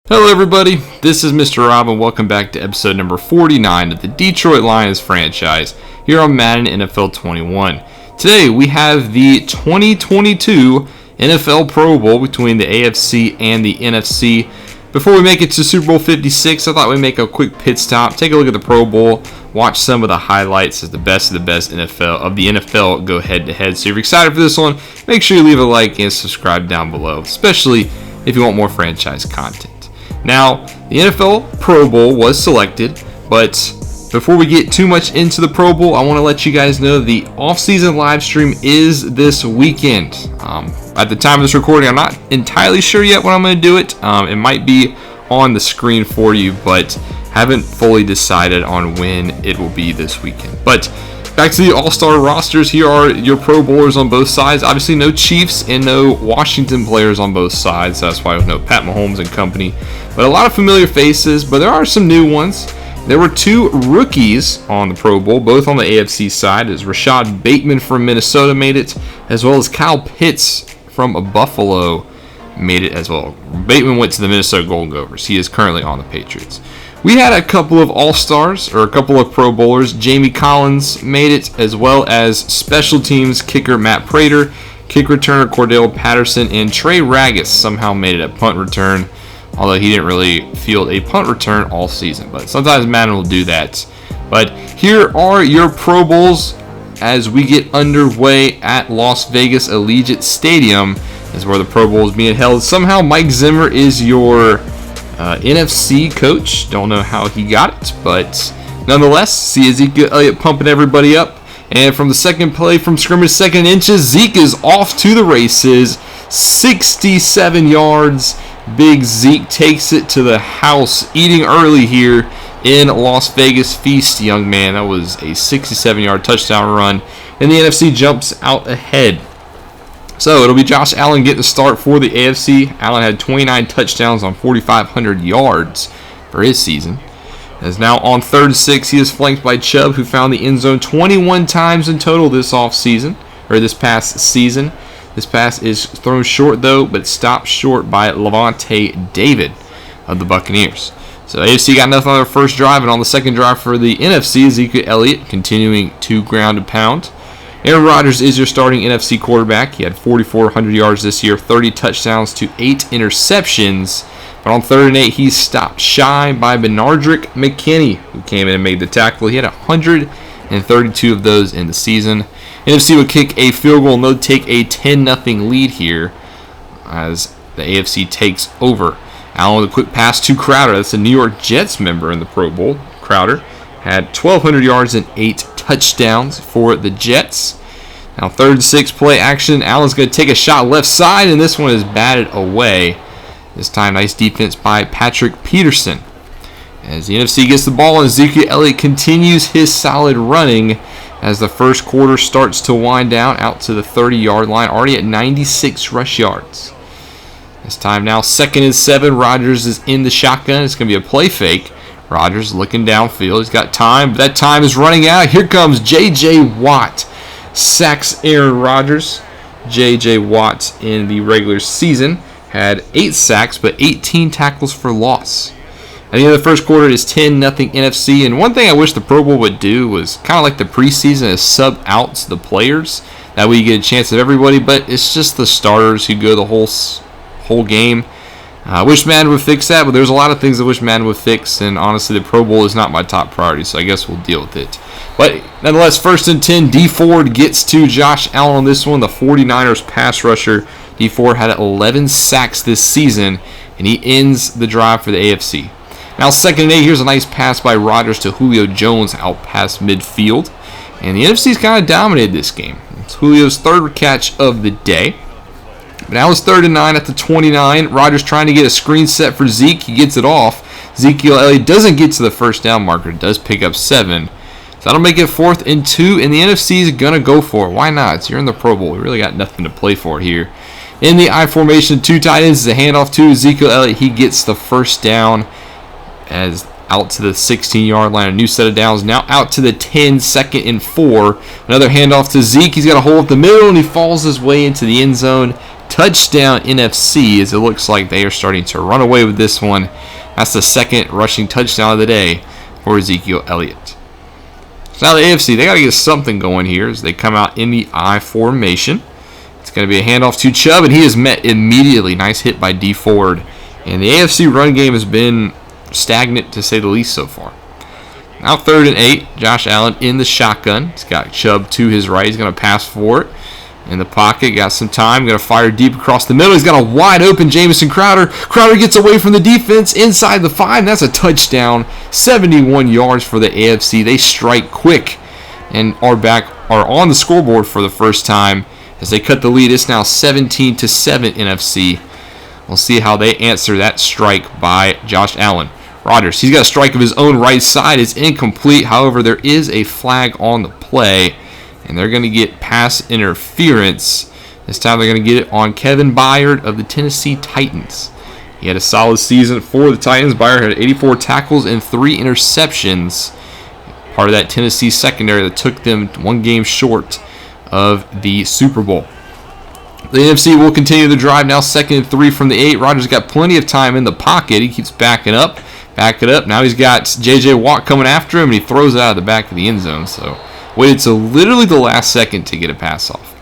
Hello everybody, this is Mr. Rob and welcome back to episode number 49 of the Detroit Lions franchise here on Madden NFL 21. Today we have the 2022 NFL Pro Bowl between the AFC and the NFC. Before we make it to Super Bowl 56, I thought we'd make a quick pit stop, take a look at the Pro Bowl, watch some of the highlights as the best of the best of the NFL go head to head. So if you're excited for this one, make sure you leave a like and subscribe down below, especially if you want more franchise content. Now, the NFL Pro Bowl was selected, but before we get too much into the Pro Bowl, I want to let you guys know the offseason live stream is this weekend. At the time of this recording, I'm not entirely sure yet when I'm going to do it. It might be on the screen for you, but haven't fully decided on when it will be this weekend. But back to the all-star rosters. Here are your Pro Bowlers on both sides. Obviously, no Chiefs and no Washington players on both sides. So that's why with no Pat Mahomes and company. But a lot of familiar faces, but there are some new ones. There were two rookies on the Pro Bowl, both on the AFC side. As Rashad Bateman from Minnesota made it, as well as Kyle Pitts from Buffalo made it as well. Bateman went to the Minnesota Golden Gophers. He is currently on the Patriots. We had a couple of All-Stars, or a couple of Pro Bowlers. Jamie Collins made it, as well as special teams kicker Matt Prater, kick returner Cordell Patterson, and Trey Ragas somehow made it at punt return, although he didn't really field a punt return all season. But sometimes Madden will do that. But here are your Pro Bowls as we get underway at Las Vegas Allegiant Stadium, is where the Pro Bowl is being held. Somehow Mike Zimmer is your NFC coach. Don't know how he got it, but nonetheless, see Ezekiel Elliott pumping everybody up. And from the second play from scrimmage, second inches, Zeke is off to the races. 67 yards. Big Zeke takes it to the house, eating early here in Las Vegas. Feast, young man. That was a 67-yard touchdown run. And the NFC jumps out ahead. So it'll be Josh Allen getting the start for the AFC. Allen had 29 touchdowns on 4,500 yards for his season. As now on 3rd and 6, he is flanked by Chubb, who found the end zone 21 times in total this past season. This pass is thrown short though, but stopped short by Levante David of the Buccaneers. So AFC got nothing on their first drive, and on the second drive for the NFC, Ezekiel Elliott continuing to ground and pound. Aaron Rodgers is your starting NFC quarterback. He had 4,400 yards this year, 30 touchdowns to 8 interceptions. But on 3rd and 8, he's stopped shy by Benardrick McKinney, who came in and made the tackle. He had 132 of those in the season. NFC would kick a field goal, and they'll take a 10-0 lead here as the AFC takes over. Allen with a quick pass to Crowder. That's a New York Jets member in the Pro Bowl. Crowder had 1,200 yards and 8 touchdowns for the Jets. Now 3rd and 6, play action. Allen's going to take a shot left side, and this one is batted away. This time, nice defense by Patrick Peterson. As the NFC gets the ball, and Ezekiel Elliott continues his solid running as the first quarter starts to wind down out to the 30-yard line, already at 96 rush yards. This time now, 2nd and 7. Rodgers is in the shotgun. It's going to be a play fake. Rodgers looking downfield. He's got time, but that time is running out. Here comes J.J. Watt. Sacks Aaron Rodgers. J.J. Watt in the regular season had 8 sacks, but 18 tackles for loss. At the end of the first quarter, it is 10-0 NFC. And one thing I wish the Pro Bowl would do was kind of like the preseason is sub out the players. That way you get a chance of everybody, but it's just the starters who go the whole game. I wish Madden would fix that, but there's a lot of things I wish Madden would fix, and honestly, the Pro Bowl is not my top priority, so I guess we'll deal with it. But nonetheless, 1st and 10, D Ford gets to Josh Allen on this one, the 49ers pass rusher. D Ford had 11 sacks this season, and he ends the drive for the AFC. Now 2nd and 8, here's a nice pass by Rodgers to Julio Jones out past midfield, and the NFC's kind of dominated this game. It's Julio's 3rd catch of the day. But now it's 3rd and 9 at the 29. Rodgers trying to get a screen set for Zeke. He gets it off. Ezekiel Elliott doesn't get to the first down marker. Does pick up 7. So that'll make it 4th and 2. And the NFC is going to go for it. Why not? You're in the Pro Bowl. We really got nothing to play for here. In the I formation, 2 tight ends is a handoff to Ezekiel Elliott. He gets the first down as out to the 16-yard line. A new set of downs. Now out to the 10, 2nd and 4. Another handoff to Zeke. He's got a hole at the middle, and he falls his way into the end zone. Touchdown NFC, as it looks like they are starting to run away with this one. That's the second rushing touchdown of the day for Ezekiel Elliott. So now the AFC, they got to get something going here as they come out in the I formation. It's going to be a handoff to Chubb, and he is met immediately. Nice hit by D Ford. And the AFC run game has been stagnant, to say the least, so far. Now 3rd and 8. Josh Allen in the shotgun. He's got Chubb to his right. He's going to pass for it. In the pocket, got some time. Going to fire deep across the middle. He's got a wide open Jamison Crowder. Crowder gets away from the defense inside the 5. That's a touchdown. 71 yards for the AFC. They strike quick and are on the scoreboard for the first time as they cut the lead. It's now 17-7 NFC. We'll see how they answer that strike by Josh Allen. Rodgers, he's got a strike of his own right side. It's incomplete. However, there is a flag on the play, and they're going to get pass interference. This time they're going to get it on Kevin Byard of the Tennessee Titans. He had a solid season for the Titans. Byard had 84 tackles and 3 interceptions. Part of that Tennessee secondary that took them one game short of the Super Bowl. The NFC will continue the drive now. 2nd and 3 from the 8. Rodgers got plenty of time in the pocket. He keeps backing up. Now he's got J.J. Watt coming after him, and he throws it out of the back of the end zone. So waited till literally the last second to get a pass off.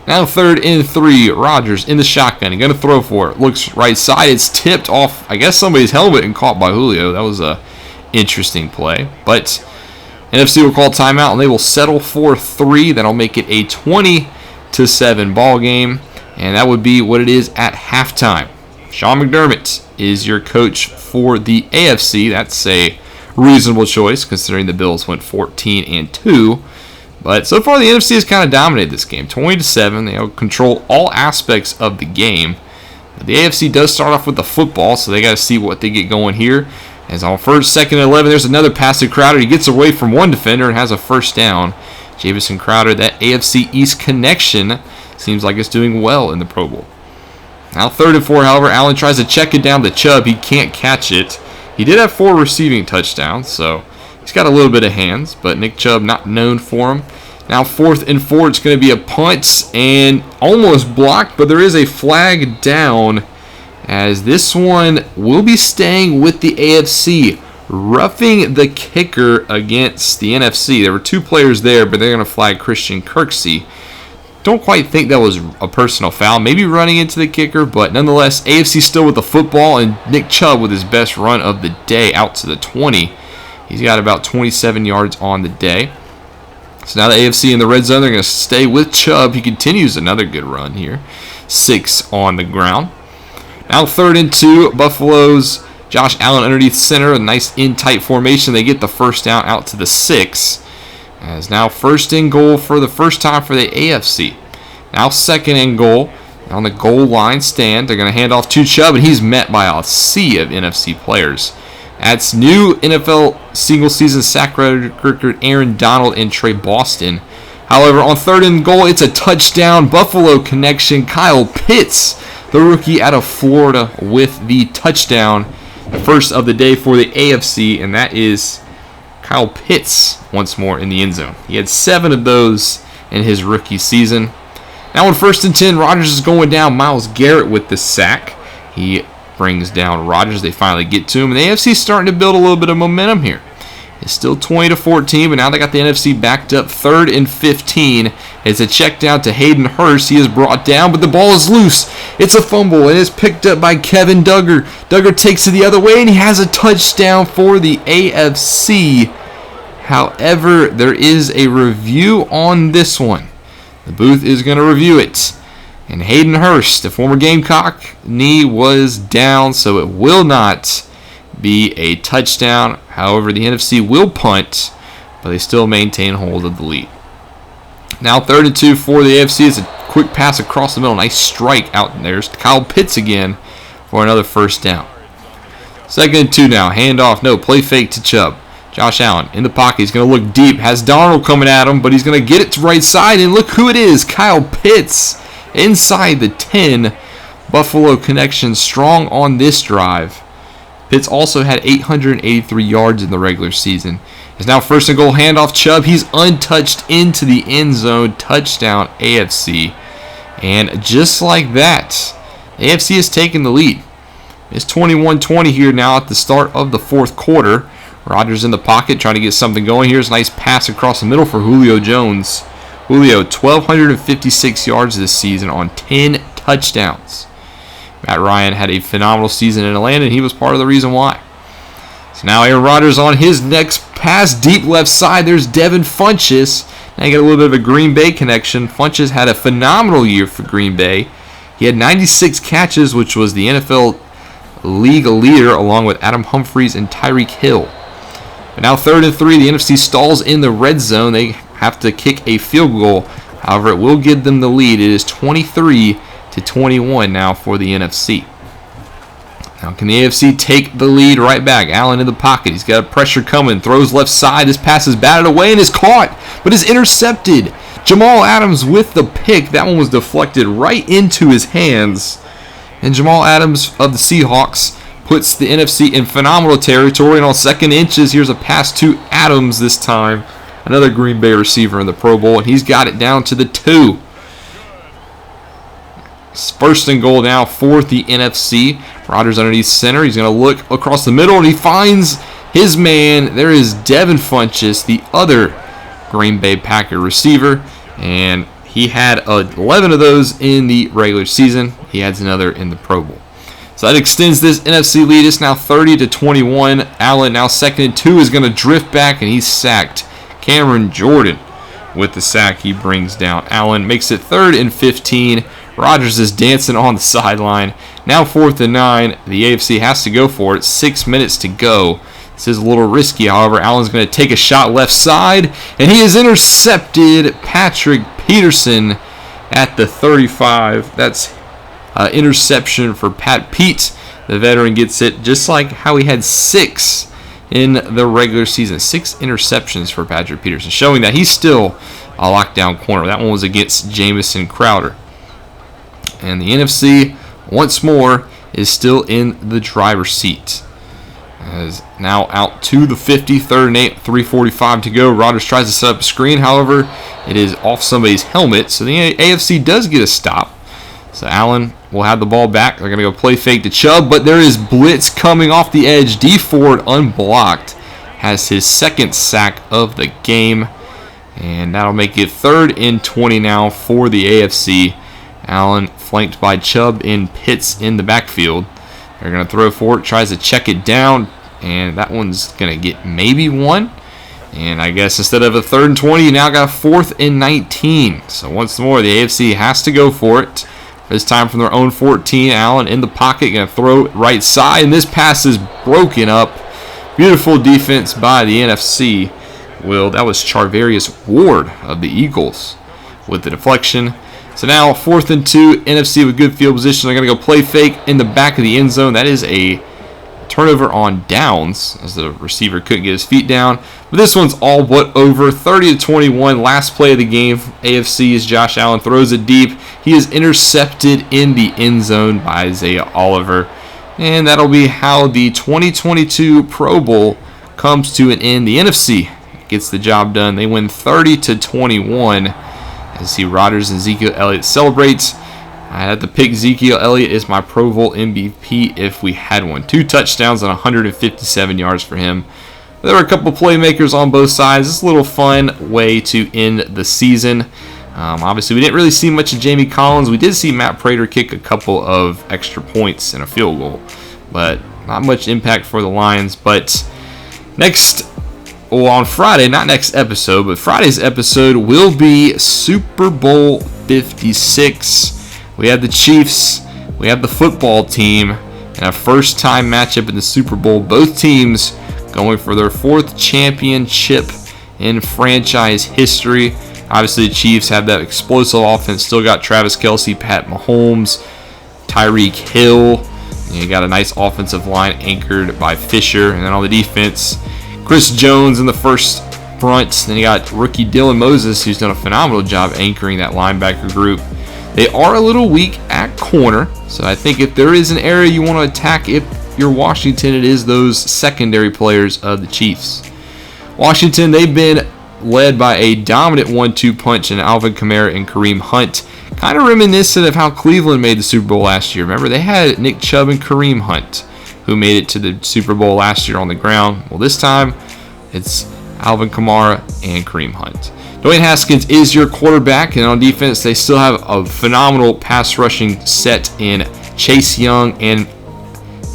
Now 3rd and 3. Rodgers in the shotgun. He's going to throw for it. Looks right side. It's tipped off, I guess, somebody's helmet and caught by Julio. That was a interesting play. But NFC will call timeout, and they will settle for 3. That'll make it a 20-7 ball game, and that would be what it is at halftime. Sean McDermott is your coach for the AFC. That's a reasonable choice considering the Bills went 14-2. But so far the NFC has kind of dominated this game. 20-7. They control all aspects of the game. But the AFC does start off with the football, so they got to see what they get going here. As on 1st, 2nd, and 11, there's another pass to Crowder. He gets away from one defender and has a first down. Jamison Crowder, that AFC East connection, seems like it's doing well in the Pro Bowl. Now 3rd and 4, however, Allen tries to check it down to Chubb. He can't catch it. He did have 4 receiving touchdowns, so he's got a little bit of hands, but Nick Chubb not known for him. Now 4th and 4, it's going to be a punt and almost blocked, but there is a flag down as this one will be staying with the AFC. Roughing the kicker against the NFC. There were 2 players there, but they're going to flag Christian Kirksey. Don't quite think that was a personal foul. Maybe running into the kicker, but nonetheless, AFC still with the football, and Nick Chubb with his best run of the day out to the 20. He's got about 27 yards on the day. So now the AFC in the red zone, they're going to stay with Chubb. He continues another good run here. 6 on the ground. Now 3rd and 2, Buffalo's Josh Allen underneath center, a nice in-tight formation. They get the first down out to the 6. As now 1st and goal for the first time for the AFC. Now 2nd and goal. On the goal line stand, they're going to hand off to Chubb, and he's met by a sea of NFC players. That's new NFL single-season sack record Aaron Donald and Trey Boston. However, on 3rd and goal, it's a touchdown. Buffalo connection. Kyle Pitts, the rookie out of Florida, with the touchdown. The first of the day for the AFC, and that is Kyle Pitts once more in the end zone. He had 7 of those in his rookie season. Now on 1st and 10, Rodgers is going down. Myles Garrett with the sack. He brings down Rodgers. They finally get to him, and the AFC is starting to build a little bit of momentum here. It's still 20-14, but now they got the NFC backed up. 3rd and 15. It's a check down to Hayden Hurst. He is brought down, but the ball is loose. It's a fumble, and it's picked up by Kevin Duggar. Duggar takes it the other way, and he has a touchdown for the AFC. However, there is a review on this one. The booth is going to review it. And Hayden Hurst, the former Gamecock, knee was down, so it will not be a touchdown. However, the NFC will punt, but they still maintain hold of the lead. Now 3rd and 2 for the AFC. It's a quick pass across the middle. Nice strike out there. Kyle Pitts again for another first down. 2nd and 2 now. Handoff. No. Play fake to Chubb. Josh Allen in the pocket. He's going to look deep. Has Darnold coming at him, but he's going to get it to right side. And look who it is. Kyle Pitts inside the 10. Buffalo connection strong on this drive. Pitts also had 883 yards in the regular season. It's now 1st and goal. Handoff Chubb. He's untouched into the end zone. Touchdown AFC. And just like that, the AFC has taken the lead. It's 21-20 here now at the start of the fourth quarter. Rodgers in the pocket trying to get something going. Here's a nice pass across the middle for Julio Jones. Julio, 1,256 yards this season on 10 touchdowns. Matt Ryan had a phenomenal season in Atlanta, and he was part of the reason why. So now Aaron Rodgers on his next pass, deep left side. There's Devin Funchess. Now you got a little bit of a Green Bay connection. Funchess had a phenomenal year for Green Bay. He had 96 catches, which was the NFL league leader, along with Adam Humphries and Tyreek Hill. But now 3rd and 3, the NFC stalls in the red zone. They have to kick a field goal. However, it will give them the lead. It is 23-21 now for the NFC. Now can the AFC take the lead right back? Allen in the pocket. He's got pressure coming. Throws left side. His pass is batted away and is caught, but is intercepted. Jamal Adams with the pick. That one was deflected right into his hands. And Jamal Adams of the Seahawks puts the NFC in phenomenal territory. And on second inches, here's a pass to Adams this time. Another Green Bay receiver in the Pro Bowl. And he's got it down to the 2. First and goal now for the NFC. Rodgers underneath center. He's going to look across the middle, and he finds his man. There is Devin Funchess, the other Green Bay Packer receiver. And he had 11 of those in the regular season. He adds another in the Pro Bowl. So that extends this NFC lead. It's now 30-21. Allen now 2nd and 2 is going to drift back, and he's sacked. Cameron Jordan with the sack. He brings down Allen. Makes it 3rd and 15. Rodgers is dancing on the sideline. Now 4th and 9. The AFC has to go for it. 6 minutes to go. This is a little risky, however. Allen's going to take a shot left side, and he is intercepted. Patrick Peterson at the 35. That's interception for Pat Pete. The veteran gets it just like how he had 6 in the regular season. 6 interceptions for Patrick Peterson, showing that he's still a lockdown corner. That one was against Jamison Crowder. And the NFC, once more, is still in the driver's seat. As now out to the 50, 3rd and 8, 3:45 to go. Rodgers tries to set up a screen. However, it is off somebody's helmet. So the AFC does get a stop. So Allen will have the ball back. They're going to go play fake to Chubb, but there is blitz coming off the edge. D Ford unblocked. Has his 2nd sack of the game. And that'll make it 3rd and 20 now for the AFC. Allen flanked by Chubb and Pitts in the backfield. They're going to throw for it, tries to check it down, and that one's going to get maybe 1. And I guess instead of a 3rd and 20, you now got 4th and 19. So once more, the AFC has to go for it. This time from their own 14. Allen in the pocket, going to throw it right side, and this pass is broken up. Beautiful defense by the NFC. That was Charvarius Ward of the Eagles with the deflection. So now 4th and 2, NFC with good field position. They're going to go play fake in the back of the end zone. That is a turnover on downs as the receiver couldn't get his feet down. But this one's all but over. 30-21, last play of the game. AFC as Josh Allen throws it deep. He is intercepted in the end zone by Isaiah Oliver. And that'll be how the 2022 Pro Bowl comes to an end. The NFC gets the job done. They win 30-21. As see Rodgers and Ezekiel Elliott celebrates. I had to pick Ezekiel Elliott as my Pro Bowl MVP if we had one. 2 touchdowns and 157 yards for him. There were a couple playmakers on both sides. It's a little fun way to end the season. Obviously, we didn't really see much of Jamie Collins. We did see Matt Prater kick a couple of extra points and a field goal, but not much impact for the Lions. But on Friday, not next episode, but Friday's episode will be Super Bowl 56. We have the Chiefs, we have the football team, and a first-time matchup in the Super Bowl. Both teams going for their 4th championship in franchise history. Obviously, the Chiefs have that explosive offense. Still got Travis Kelce, Pat Mahomes, Tyreek Hill. You got a nice offensive line anchored by Fisher. And then on the defense, Chris Jones in the first front. Then you got rookie Dylan Moses, who's done a phenomenal job anchoring that linebacker group. They are a little weak at corner. So I think if there is an area you want to attack, if you're Washington, it is those secondary players of the Chiefs. Washington, they've been led by a dominant 1-2 punch in Alvin Kamara and Kareem Hunt. kind of reminiscent of how Cleveland made the Super Bowl last year. Remember, they had Nick Chubb and Kareem Hunt, who made it to the Super Bowl last year on the ground. Well, this time, it's Alvin Kamara and Kareem Hunt. Dwayne Haskins is your quarterback, and on defense, they still have a phenomenal pass rushing set in Chase Young and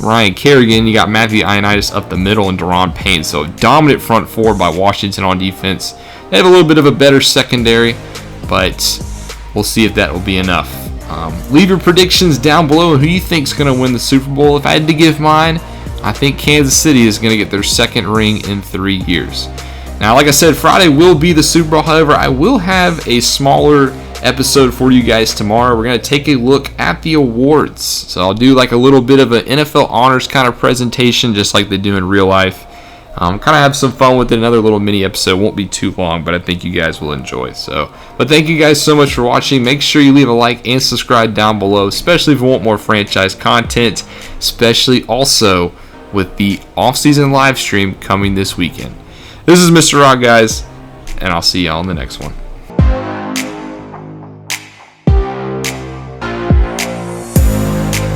Ryan Kerrigan. You got Matthew Ioannidis up the middle and Daron Payne. So dominant front four by Washington on defense. They have a little bit of a better secondary, but we'll see if that will be enough. Leave your predictions down below and who you think is going to win the Super Bowl. If I had to give mine, I think Kansas City is going to get their second ring in 3 years. Now, like I said, Friday will be the Super Bowl. However, I will have a smaller episode for you guys tomorrow. We're going to take a look at the awards. So I'll do like a little bit of an NFL honors kind of presentation, just like they do in real life. Kind of have some fun with it. Another little mini episode. Won't be too long, but I think you guys will enjoy. But thank you guys so much for watching. Make sure you leave a like and subscribe down below, especially if you want more franchise content, especially also with the off-season live stream coming this weekend. This is Mr. Rock, guys, and I'll see y'all in the next one.